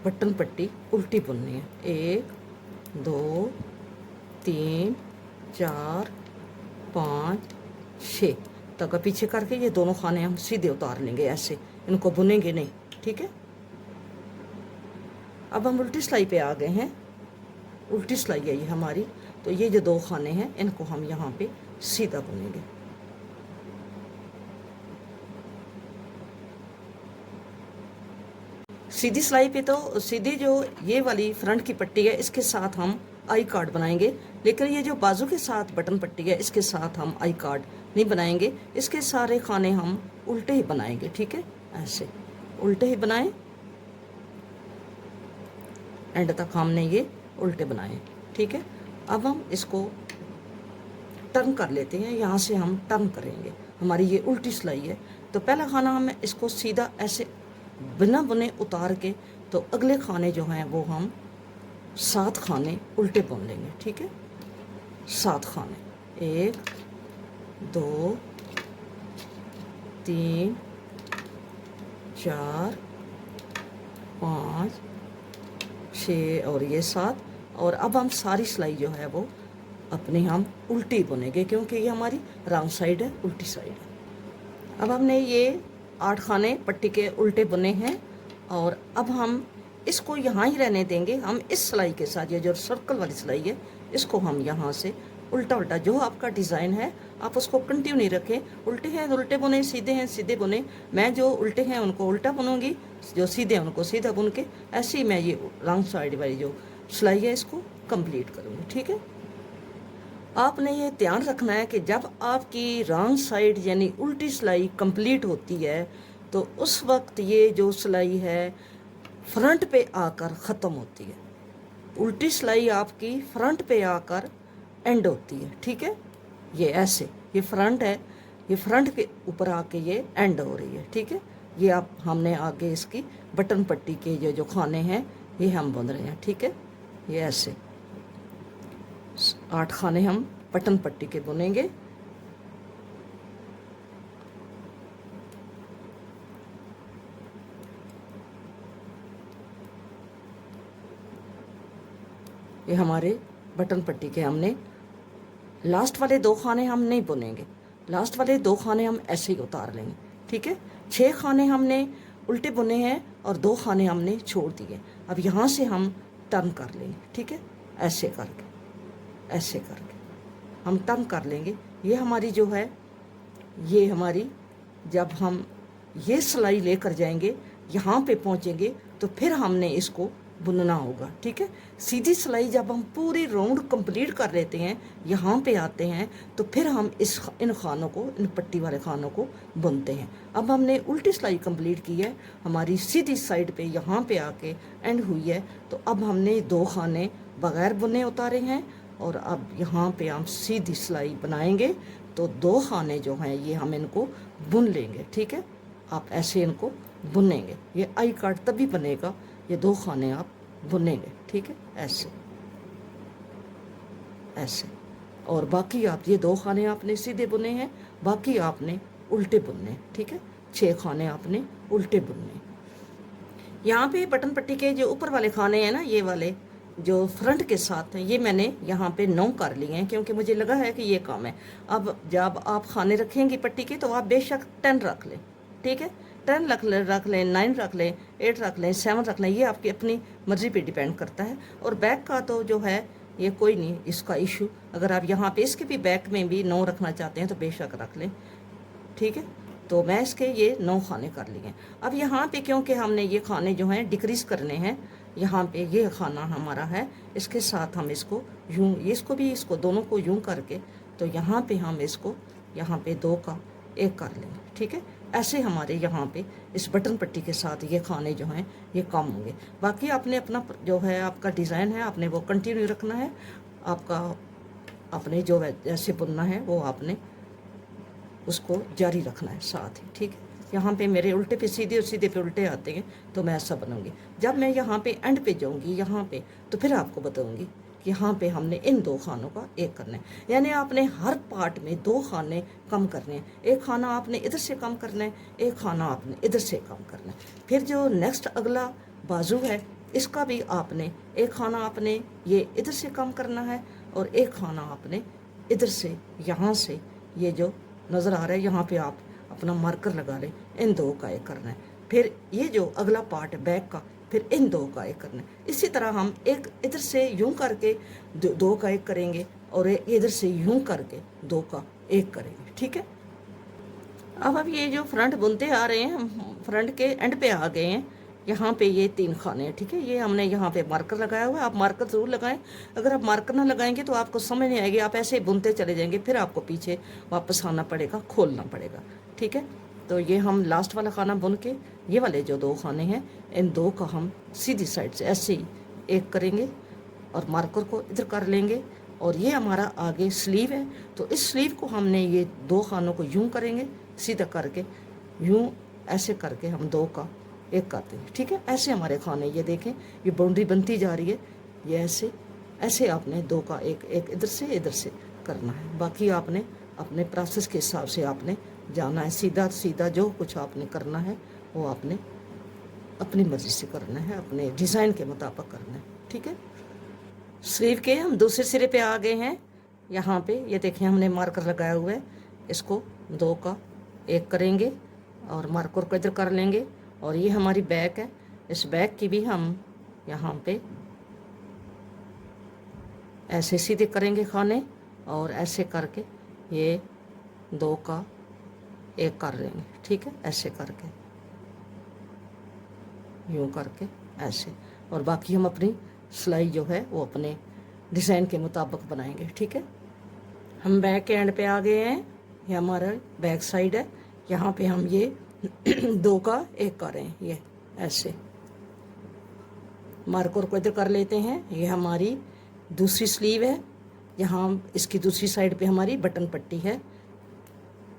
बटन पट्टी उल्टी बुननी है, 1 2 3 4 5 6 तक पीछे करके ये दोनों खाने हम सीधे उतार लेंगे, ऐसे इनको बुनेंगे नहीं, ठीक है। अब हम उल्टी सिलाई पे आ गए हैं, उल्टी सिलाई है ये हमारी, तो ये जो 2 खाने हैं इनको हम यहाँ पे सीधा बुनेंगे। सीधी सिलाई पे तो सीधी जो ये वाली फ्रंट की पट्टी है इसके साथ हम आई कार्ड बनाएंगे, लेकिन ये जो बाजू के साथ बटन पट्टी है इसके साथ हम आई कार्ड नहीं बनाएंगे। इसके सारे खाने हम उल्टे ही बनाएंगे, ठीक है, ऐसे उल्टे ही बनाएं, एंड तक हमने ये उल्टे बनाए, ठीक है। अब हम इसको टर्न कर लेते हैं, यहाँ से हम टर्न करेंगे, हमारी ये उल्टी सिलाई है। तो पहला खाना हम इसको सीधा ऐसे बिना बुने उतार के, तो अगले खाने जो हैं वो हम 7 खाने उल्टे बुन लेंगे, ठीक है। 7 खाने, 1 2 3 4 5 6 और ये 7। और अब हम सारी सिलाई जो है वो अपनी हम उल्टी बुनेंगे, क्योंकि ये हमारी रॉन्ग साइड है, उल्टी साइड है। अब हमने ये 8 खाने पट्टी के उल्टे बुने हैं और अब हम इसको यहाँ ही रहने देंगे। हम इस सिलाई के साथ, ये जो सर्कल वाली सिलाई है, इसको हम यहाँ से उल्टा उल्टा, जो आपका डिज़ाइन है आप उसको कंटिन्यू नहीं रखें। उल्टे हैं तो उल्टे बुने, सीधे हैं सीधे बुने। मैं जो उल्टे हैं उनको उल्टा बुनूंगी, जो सीधे हैं उनको सीधा बुन के, ऐसे ही मैं ये रॉन्ग साइड वाली जो सिलाई है इसको कंप्लीट करूँगी। ठीक है, आपने ये ध्यान रखना है कि जब आपकी रॉन्ग साइड यानी उल्टी सिलाई कंप्लीट होती है तो उस वक्त ये जो सिलाई है फ्रंट पे आकर ख़त्म होती है। उल्टी सिलाई आपकी फ्रंट पे आकर एंड होती है। ठीक है, ये ऐसे, ये फ्रंट है, ये फ्रंट के ऊपर आके ये एंड हो रही है। ठीक है, ये आप हमने आगे इसकी बटन पट्टी के ये जो खाने हैं ये हम बुन रहे हैं। ठीक है, ये ऐसे 8 खाने हम बटन पट्टी के बुनेंगे। ये हमारे बटन पट्टी के हमने लास्ट वाले 2 खाने हम नहीं बुनेंगे, लास्ट वाले 2 खाने हम ऐसे ही उतार लेंगे। ठीक है, 6 खाने हमने उल्टे बुने हैं और 2 खाने हमने छोड़ दिए। अब यहाँ से हम टर्न कर लेंगे। ठीक है, ऐसे करके, ऐसे करके हम टर्न कर लेंगे। ये हमारी जो है, ये हमारी, जब हम ये सिलाई लेकर जाएंगे यहाँ पे पहुँचेंगे तो फिर हमने इसको बुनना होगा। ठीक है, सीधी सिलाई जब हम पूरी राउंड कंप्लीट कर लेते हैं, यहाँ पे आते हैं तो फिर हम इन खानों को, इन पट्टी वाले खानों को बुनते हैं। अब हमने उल्टी सिलाई कंप्लीट की है, हमारी सीधी साइड पे यहाँ पे आके एंड हुई है, तो अब हमने 2 खाने बगैर बुने उतारे हैं और अब यहाँ पे हम सीधी सिलाई बनाएंगे तो 2 खाने जो हैं ये हम इनको बुन लेंगे। ठीक है, आप ऐसे इनको बुनेंगे, ये आई कार्ड तभी बनेगा, ये 2 खाने आप बुनेंगे। ठीक है, ऐसे ऐसे, और बाकी आप ये 2 खाने आपने सीधे बुने हैं, बाकी आपने उल्टे बुनने। ठीक है, 6 खाने आपने उल्टे बुनने। यहाँ पे बटन पट्टी के जो ऊपर वाले खाने हैं ना, ये वाले जो फ्रंट के साथ हैं, ये मैंने यहाँ पे 9 कर लिए हैं क्योंकि मुझे लगा है कि ये काम है। अब जब आप खाने रखेंगे पट्टी के तो आप बेशक 10 रख लें। ठीक है, 10 रख लें, 9 रख लें, 8 रख लें, 7 रख लें, ये आपकी अपनी मर्ज़ी पे डिपेंड करता है। और बैक का तो जो है ये कोई नहीं इसका इशू, अगर आप यहाँ पे इसके भी बैक में भी 9 रखना चाहते हैं तो बेशक रख लें। ठीक है, तो मैं इसके ये 9 खाने कर लिए। अब यहाँ पे क्योंकि हमने ये खाने जो हैं डिक्रीज़ करने हैं, यहाँ पे ये खाना हमारा है, इसके साथ हम इसको यूँ, इसको भी, इसको दोनों को यूँ करके, तो यहाँ पे हम इसको यहाँ पे 2 का 1 कर लेंगे। ठीक है, ऐसे हमारे यहाँ पे इस बटन पट्टी के साथ ये खाने जो हैं ये कम होंगे। बाकी आपने अपना जो है आपका डिज़ाइन है आपने वो कंटिन्यू रखना है, आपका अपने जो जैसे बुनना है वो आपने उसको जारी रखना है साथ ही। ठीक है, यहाँ पे मेरे उल्टे पे सीधे और सीधे पे उल्टे आते हैं तो मैं ऐसा बनूँगी। जब मैं यहाँ पे एंड पे जाऊँगी यहाँ पे तो फिर आपको बताऊँगी कि यहाँ पे हमने इन 2 खानों का 1 करना है, यानी आपने हर पार्ट में 2 खाने कम करने हैं। एक खाना आपने इधर से कम करना है, एक खाना आपने इधर से कम करना है। फिर जो नेक्स्ट अगला बाजू है इसका भी आपने एक खाना आपने ये इधर से कम करना है और एक खाना आपने इधर से, यहाँ से ये जो नज़र आ रहा है यहाँ पे आप अपना मार्कर लगा लें, इन 2 का 1 करना है। फिर ये जो अगला पार्ट है बैक का, फिर इन 2 का 1 करना है। इसी तरह हम एक इधर से यूं करके 2 का 1 करेंगे और इधर से यूं करके 2 का 1 करेंगे। ठीक है, अब ये जो फ्रंट बुनते आ रहे हैं, हम फ्रंट के एंड पे आ गए हैं। यहाँ पे ये 3 खाने हैं। ठीक है, ये हमने यहाँ पे मार्कर लगाया हुआ है, आप मार्कर ज़रूर लगाएं। अगर आप मार्कर ना लगाएंगे तो आपको समझ नहीं आएगी, आप ऐसे ही बुनते चले जाएंगे, फिर आपको पीछे वापस आना पड़ेगा, खोलना पड़ेगा। ठीक है, तो ये हम लास्ट वाला खाना बुन के ये वाले जो 2 खाने हैं इन 2 का हम सीधी साइड से ऐसे ही 1 करेंगे और मार्कर को इधर कर लेंगे। और ये हमारा आगे स्लीव है, तो इस स्लीव को हमने ये 2 खानों को यूं करेंगे, सीधा करके यूं ऐसे करके हम 2 का 1 करते हैं। ठीक है, ऐसे हमारे खाने, ये देखें ये बाउंड्री बनती जा रही है, ये ऐसे ऐसे आपने 2 का 1 इधर से करना है। बाकी आपने अपने प्रोसेस के हिसाब से आपने जाना है, सीधा सीधा जो कुछ आपने करना है वो आपने अपनी मर्जी से करना है, अपने डिज़ाइन के मुताबिक करना है, ठीक है। स्लीव के हम दूसरे सिरे पे आ गए हैं। यहाँ पे ये देखें हमने मार्कर लगाया हुआ है, इसको 2 का 1 करेंगे और मार्कर को इधर कर लेंगे। और ये हमारी बैक है, इस बैक की भी हम यहाँ पे ऐसे सीधे करेंगे खाने और ऐसे करके ये 2 का 1 कर लेंगे, ठीक है। ऐसे करके यूँ करके ऐसे, और बाकी हम अपनी सिलाई जो है वो अपने डिज़ाइन के मुताबिक बनाएंगे, ठीक है। हम बैक के एंड पे आ गए हैं, ये हमारा बैक साइड है। यहाँ पे हम ये 2 का 1 कर रहे हैं, ये ऐसे मार्कर को इधर कर लेते हैं। ये हमारी दूसरी स्लीव है, यहाँ इसकी दूसरी साइड पे हमारी बटन पट्टी है,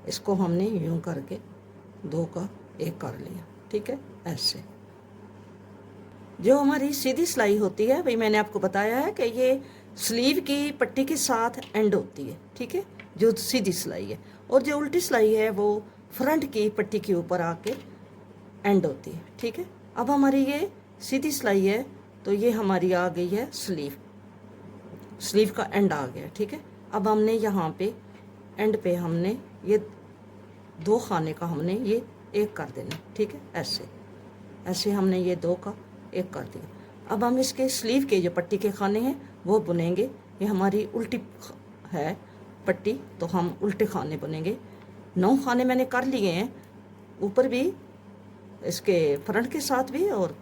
इसको हमने यूँ करके 2 का 1 कर लिया, ठीक है। ऐसे जो हमारी सीधी सिलाई होती है भाई, मैंने आपको बताया है कि ये स्लीव की पट्टी के साथ एंड होती है, ठीक है, जो सीधी सिलाई है। और जो उल्टी सिलाई है वो फ्रंट की पट्टी के ऊपर आके एंड होती है, ठीक है। अब हमारी ये सीधी सिलाई है, तो ये हमारी आ गई है स्लीव, स्लीव का एंड आ गया, ठीक है। अब हमने यहाँ पे एंड पे हमने ये 2 खाने का हमने ये 1 कर देना, ठीक है। ऐसे ऐसे हमने ये 2 का 1 कर दिया। अब हम इसके स्लीव के जो पट्टी के खाने हैं वो बुनेंगे। ये हमारी उल्टी है पट्टी, तो हम उल्टे खाने बुनेंगे। 9 खाने मैंने कर लिए हैं, ऊपर भी इसके फ्रंट के साथ भी और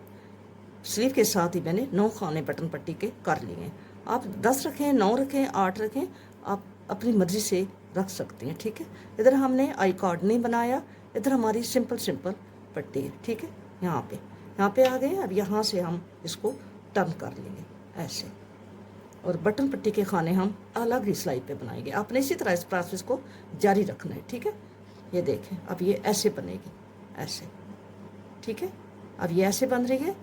स्लीव के साथ ही मैंने 9 खाने बटन पट्टी के कर लिए हैं। आप 10 रखें, 9 रखें, 8 रखें, आप अपनी मर्ज़ी से रख सकते हैं, ठीक है। इधर हमने आई कार्ड नहीं बनाया, इधर हमारी सिंपल पट्टी है, ठीक है। यहाँ पे आ गए। अब यहाँ से हम इसको टर्न कर लेंगे ऐसे, और बटन पट्टी के खाने हम अलग ही सिलाई पे बनाएंगे। आपने इसी तरह इस प्रोसेस को जारी रखना है, ठीक है। ये देखें अब ये ऐसे बनेगी, ऐसे, ठीक है। अब ये ऐसे बन रही है,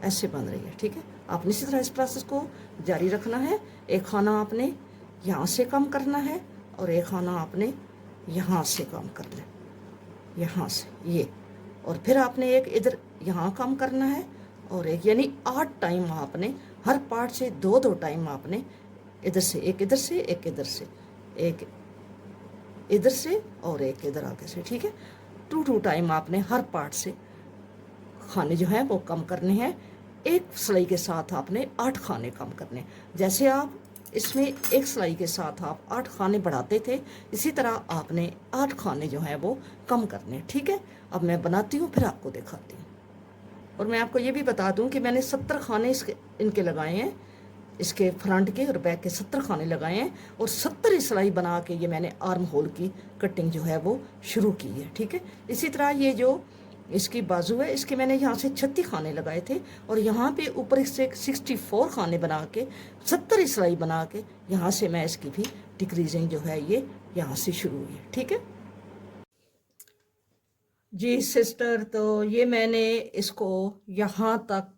ऐसे बन रही है, ठीक है। आपने इसी तरह इस प्रोसेस को जारी रखना है। एक खाना आपने यहाँ से कम करना है और एक खाना आपने यहाँ से कम करना है, यहाँ से ये, और फिर आपने एक इधर यहाँ कम करना है और एक, यानी 8 टाइम आपने हर पार्ट से 2-2 टाइम आपने इधर से एक, इधर से एक, इधर से एक, इधर से और एक इधर आगे से, ठीक है। 2-2 टाइम आपने हर पार्ट से खाने जो हैं वो कम करने हैं। एक सिलाई के साथ आपने 8 खाने कम करने। जैसे आप इसमें एक सिलाई के साथ आप 8 खाने बढ़ाते थे, इसी तरह आपने 8 खाने जो हैं वो कम करने, ठीक है। अब मैं बनाती हूँ फिर आपको दिखाती हूँ। और मैं आपको ये भी बता दूँ कि मैंने 70 खाने इनके लगाए हैं, इसके फ्रंट के और बैक के 70 खाने लगाए हैं, और 70 ही सिलाई बना के ये मैंने आर्म होल की कटिंग जो है वो शुरू की है, ठीक है। इसी तरह ये जो इसकी बाजू है, इसके मैंने यहाँ से 36 खाने लगाए थे, और यहाँ पे ऊपर से 64 खाने बना के 70 सिलाई बना के यहाँ से मैं इसकी भी डिक्रीजिंग जो है ये यहाँ से शुरू हुई है, ठीक है जी सिस्टर। तो ये मैंने इसको यहाँ तक,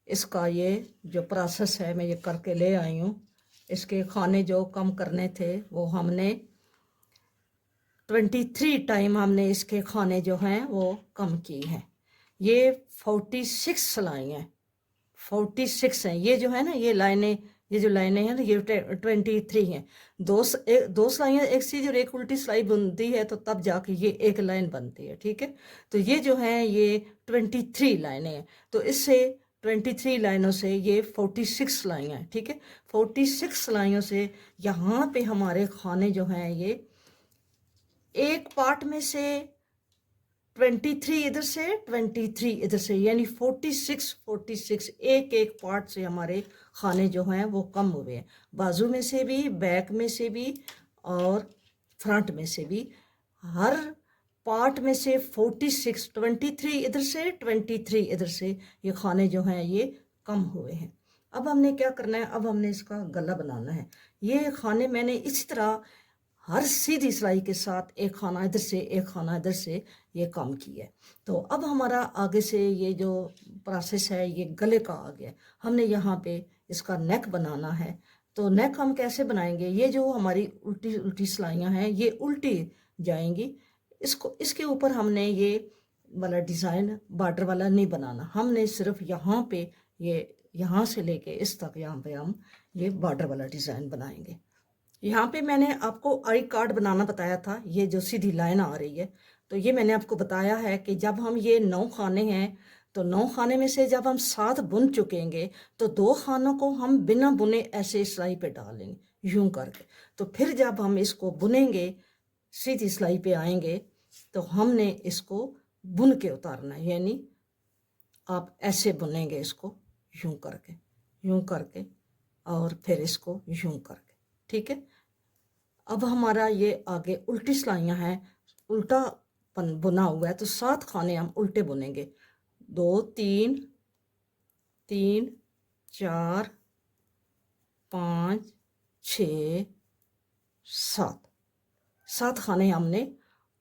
इसका ये जो प्रोसेस है मैं ये करके ले आई हूँ। इसके खाने जो कम करने थे वो हमने 23 टाइम हमने इसके खाने जो हैं वो कम की हैं। ये 46 सिलाई हैं, 46 हैं। ये जो है ना ये लाइनें, ये जो लाइनें हैं ना ये 23 हैं। दो सिलाइयाँ एक सीधी और एक उल्टी सिलाई बनती है, तो तब जाके ये एक लाइन बनती है, ठीक है। तो ये जो है ये 23 लाइनें हैं, तो इससे 23 लाइनों से ये 46 सिलाइयाँ हैं, ठीक है। 46 सिलाइयों से यहाँ पे हमारे खाने जो हैं ये एक पार्ट में से 23 इधर से 23 इधर से, यानी 46 एक एक पार्ट से हमारे खाने जो हैं वो कम हुए हैं। बाजू में से भी, बैक में से भी और फ्रंट में से भी, हर पार्ट में से 46, 23 इधर से 23 इधर से ये खाने जो हैं ये कम हुए हैं। अब हमने क्या करना है, अब हमने इसका गला बनाना है। ये खाने मैंने इसी तरह हर सीधी सिलाई के साथ एक खाना इधर से एक खाना इधर से ये कम किया है। तो अब हमारा आगे से ये जो प्रोसेस है ये गले का आ गया। हमने यहाँ पे इसका नेक बनाना है। तो नेक हम कैसे बनाएंगे, ये जो हमारी उल्टी सिलाइयाँ हैं ये उल्टी जाएंगी, इसको इसके ऊपर हमने ये वाला डिज़ाइन बॉर्डर वाला नहीं बनाना, हमने सिर्फ यहाँ पे ये यहाँ से लेके इस तक यहाँ पे हम ये बॉर्डर वाला डिज़ाइन बनाएंगे। यहाँ पे मैंने आपको आई कार्ड बनाना बताया था, ये जो सीधी लाइन आ रही है, तो ये मैंने आपको बताया है कि जब हम ये 9 खाने हैं तो 9 खाने में से जब हम 7 बुन चुकेंगे तो 2 खानों को हम बिना बुने ऐसे सिलाई पे डालेंगे यूं करके। तो फिर जब हम इसको बुनेंगे सीधी सिलाई पे आएंगे तो हमने इसको बुन के उतारना है, यानी आप ऐसे बुनेंगे इसको यूं करके और फिर इसको यूं करके, ठीक है। अब हमारा ये आगे उल्टी सिलाइयाँ हैं, उल्टा बुना हुआ है, तो 7 खाने हम उल्टे बुनेंगे, 2 3 3 4 5 6 7 खाने हमने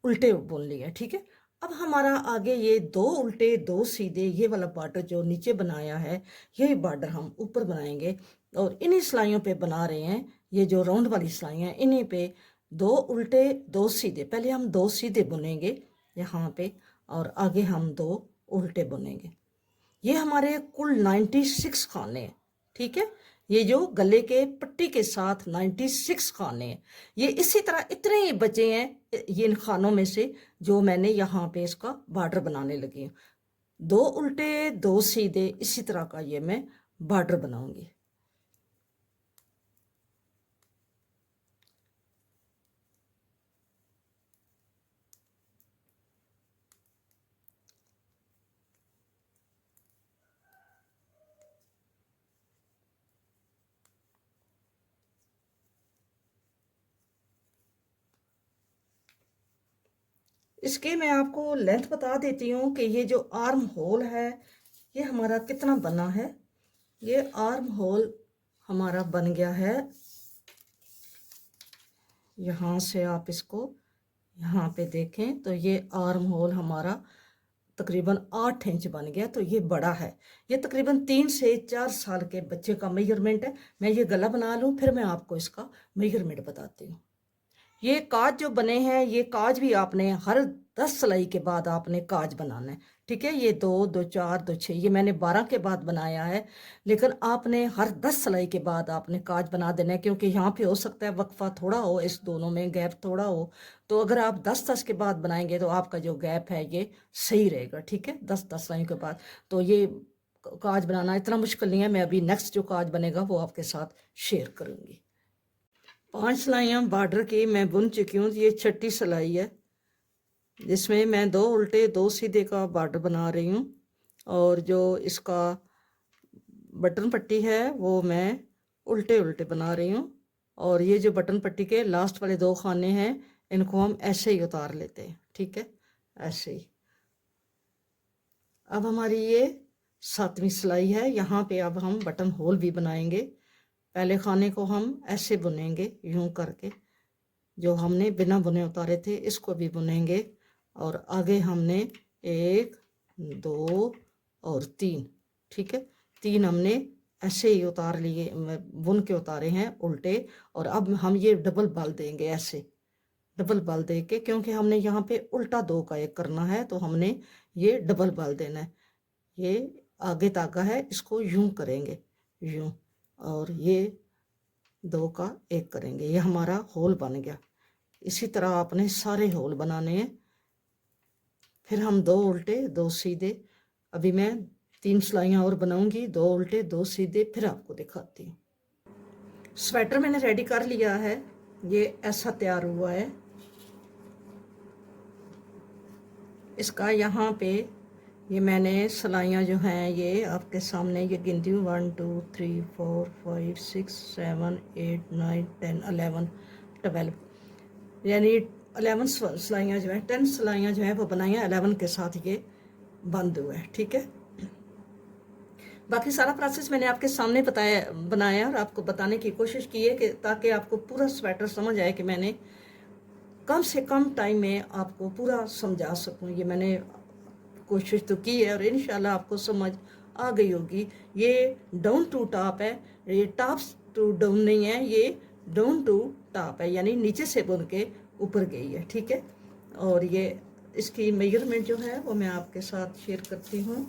उल्टे बुन लिए, ठीक है। अब हमारा आगे ये 2 उल्टे 2 सीधे ये वाला बॉर्डर जो नीचे बनाया है, यही बॉर्डर हम ऊपर बनाएंगे और इन्हीं सिलाइयों पे बना रहे हैं। ये जो राउंड वाली सिलाइयाँ हैं इन्हीं पे 2 उल्टे 2 सीधे, पहले हम 2 सीधे बुनेंगे यहाँ पे और आगे हम 2 उल्टे बुनेंगे। ये हमारे कुल 96 खाने हैं, ठीक है। ये जो गले के पट्टी के साथ 96 खाने हैं, ये इसी तरह इतने ही बचे हैं ये इन खानों में से जो मैंने यहाँ पे इसका बॉर्डर बनाने लगी हूँ। 2 उल्टे 2 सीधे इसी तरह का ये मैं बॉर्डर बनाऊंगी। इसके मैं आपको लेंथ बता देती हूँ कि ये जो आर्म होल है ये हमारा कितना बना है। ये आर्म होल हमारा बन गया है, यहाँ से आप इसको यहाँ पे देखें तो ये आर्म होल हमारा तकरीबन 8 इंच बन गया। तो ये बड़ा है, ये तकरीबन 3 से 4 साल के बच्चे का मेजरमेंट है। मैं ये गला बना लूँ फिर मैं आपको इसका मेजरमेंट बताती हूँ। ये काज जो बने हैं, ये काज भी आपने हर 10 सिलाई के बाद आपने काज बनाना है, ठीक है। ये 2 2 4 2 6 ये मैंने 12 के बाद बनाया है, लेकिन आपने हर 10 सिलाई के बाद आपने काज बना देना है, क्योंकि यहाँ पे हो सकता है वक्फा थोड़ा हो, इस दोनों में गैप थोड़ा हो। तो अगर आप 10 के बाद बनाएंगे तो आपका जो गैप है ये सही रहेगा, ठीक है। 10 सिलाई के बाद तो ये काज बनाना इतना मुश्किल नहीं है। मैं अभी नेक्स्ट जो काज बनेगा वो आपके साथ शेयर करूँगी। 5 सिलाइयाँ बॉर्डर की मैं बुन चुकी हूँ। ये 6ठी सिलाई है जिसमें मैं 2 उल्टे 2 सीधे का बॉर्डर बना रही हूँ और जो इसका बटन पट्टी है वो मैं उल्टे उल्टे बना रही हूँ। और ये जो बटन पट्टी के लास्ट वाले 2 खाने हैं इनको हम ऐसे ही उतार लेते हैं, ठीक है, ऐसे ही। अब हमारी ये 7वीं सिलाई है, यहाँ पे अब हम बटन होल भी बनाएंगे। पहले खाने को हम ऐसे बुनेंगे यूं करके, जो हमने बिना बुने उतारे थे इसको भी बुनेंगे और आगे हमने 1 2 और 3, ठीक है, 3 हमने ऐसे ही उतार लिए, बुन के उतारे हैं उल्टे। और अब हम ये डबल बाल देंगे, ऐसे डबल बाल दे के, क्योंकि हमने यहाँ पे उल्टा 2 का 1 करना है तो हमने ये डबल बाल देना है। ये आगे धागा है इसको यूं करेंगे यूं और ये 2 का 1 करेंगे, ये हमारा होल बन गया। इसी तरह आपने सारे होल बनाने हैं। फिर हम 2 उल्टे 2 सीधे, अभी मैं 3 सिलाइयाँ और बनाऊंगी, 2 उल्टे 2 सीधे, फिर आपको दिखाती हूँ। स्वेटर मैंने रेडी कर लिया है, ये ऐसा तैयार हुआ है। इसका यहाँ पे ये मैंने सिलाइयाँ जो हैं ये आपके सामने ये गिनती हूँ 1 2 3 4 5 6 7 8 9 10 11 12, यानी 11 सिलाइयाँ जो हैं, 10 सिलाइयाँ जो हैं वो बनाई हैं, 11 के साथ ये बंद हुआ है, ठीक है। बाकी सारा प्रोसेस मैंने आपके सामने बनाया और आपको बताने की कोशिश की है कि ताकि आपको पूरा स्वेटर समझ आए कि मैंने कम से कम टाइम में आपको पूरा समझा सकूं। ये मैंने कोशिश तो की है और इंशाल्लाह आपको समझ आ गई होगी। ये डाउन टू टॉप है, ये टॉप टू डाउन नहीं है, ये डाउन टू टॉप है, यानी नीचे से बुन के ऊपर गई है, ठीक है। और ये इसकी मेजरमेंट जो है वो मैं आपके साथ शेयर करती हूँ।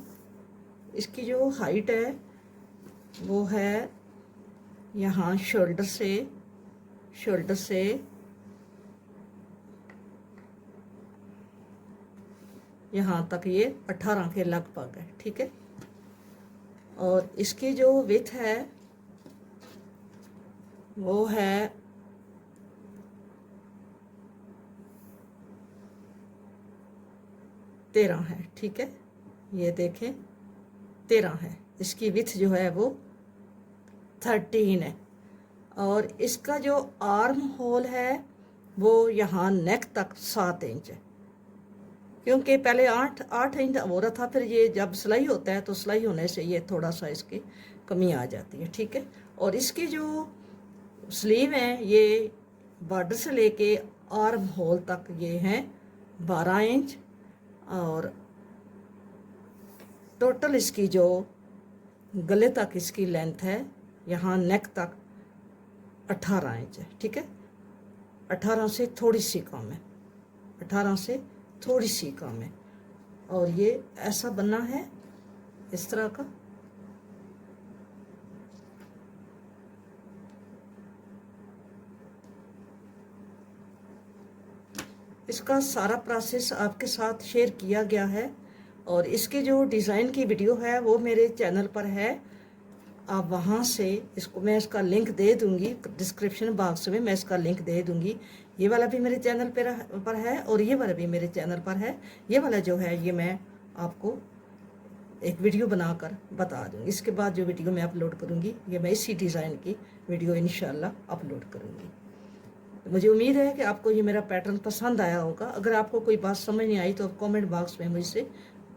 इसकी जो हाइट है वो है यहाँ शोल्डर से यहाँ तक ये 18 के लगभग है, ठीक है। और इसकी जो विड्थ है वो है 13 है, ठीक है। ये देखें 13 है। इसकी विड्थ जो है वो 13 है। और इसका जो आर्म होल है वो यहाँ नेक तक 7 इंच है, क्योंकि पहले 8 इंच हो रहा था। फिर ये जब सिलाई होता है तो सिलाई होने से ये थोड़ा सा इसकी कमी आ जाती है, ठीक है। और इसकी जो स्लीव है ये बॉर्डर से लेके आर्म होल तक ये हैं 12 इंच। और टोटल इसकी जो गले तक इसकी लेंथ है यहाँ नेक तक 18 इंच है, ठीक है। 18 से थोड़ी सी कम है, 18 से थोड़ी सी कम है। और ये ऐसा बना है इस तरह का। इसका सारा प्रोसेस आपके साथ शेयर किया गया है। और इसके जो डिज़ाइन की वीडियो है वो मेरे चैनल पर है, आप वहाँ से इसको, मैं इसका लिंक दे दूँगी डिस्क्रिप्शन बॉक्स में, मैं इसका लिंक दे दूँगी। ये वाला भी मेरे चैनल पर है और ये वाला भी मेरे चैनल पर है। ये वाला जो है ये मैं आपको एक वीडियो बनाकर बता दूँगी। इसके बाद जो वीडियो मैं अपलोड करूँगी ये मैं इसी डिज़ाइन की वीडियो इंशाल्लाह अपलोड करूँगी। मुझे उम्मीद है कि आपको ये मेरा पैटर्न पसंद आया होगा। अगर आपको कोई बात समझ नहीं आई तो आप कमेंट बॉक्स में मुझसे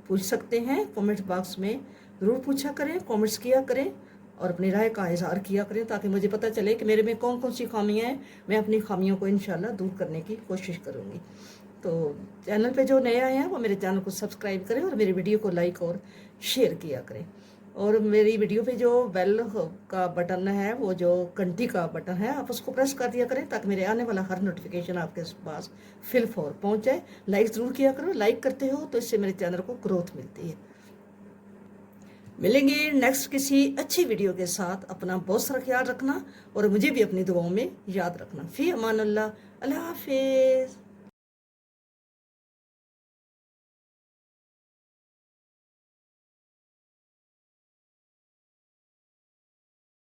पूछ सकते हैं। कमेंट बॉक्स में ज़रूर पूछा करें, कमेंट्स किया करें और अपनी राय का इजहार किया करें, ताकि मुझे पता चले कि मेरे में कौन कौन सी खामियाँ हैं। मैं अपनी खामियों को इंशाल्लाह दूर करने की कोशिश करूँगी। तो चैनल पे जो नए आए हैं वो मेरे चैनल को सब्सक्राइब करें और मेरी वीडियो को लाइक और शेयर किया करें। और मेरी वीडियो पे जो बेल का बटन है, वो जो घंटी का बटन है, आप उसको प्रेस कर दिया करें ताकि मेरे आने वाला हर नोटिफिकेशन आपके पास फिल फॉर पहुँच जाए। लाइक ज़रूर किया करो, लाइक करते हो तो इससे मेरे चैनल को ग्रोथ मिलती है। मिलेंगे नेक्स्ट किसी अच्छी वीडियो के साथ। अपना बहुत सारा ख्याल रखना और मुझे भी अपनी दुआओं में याद रखना। फी अमान अल्लाह, अल्लाह हाफिज़।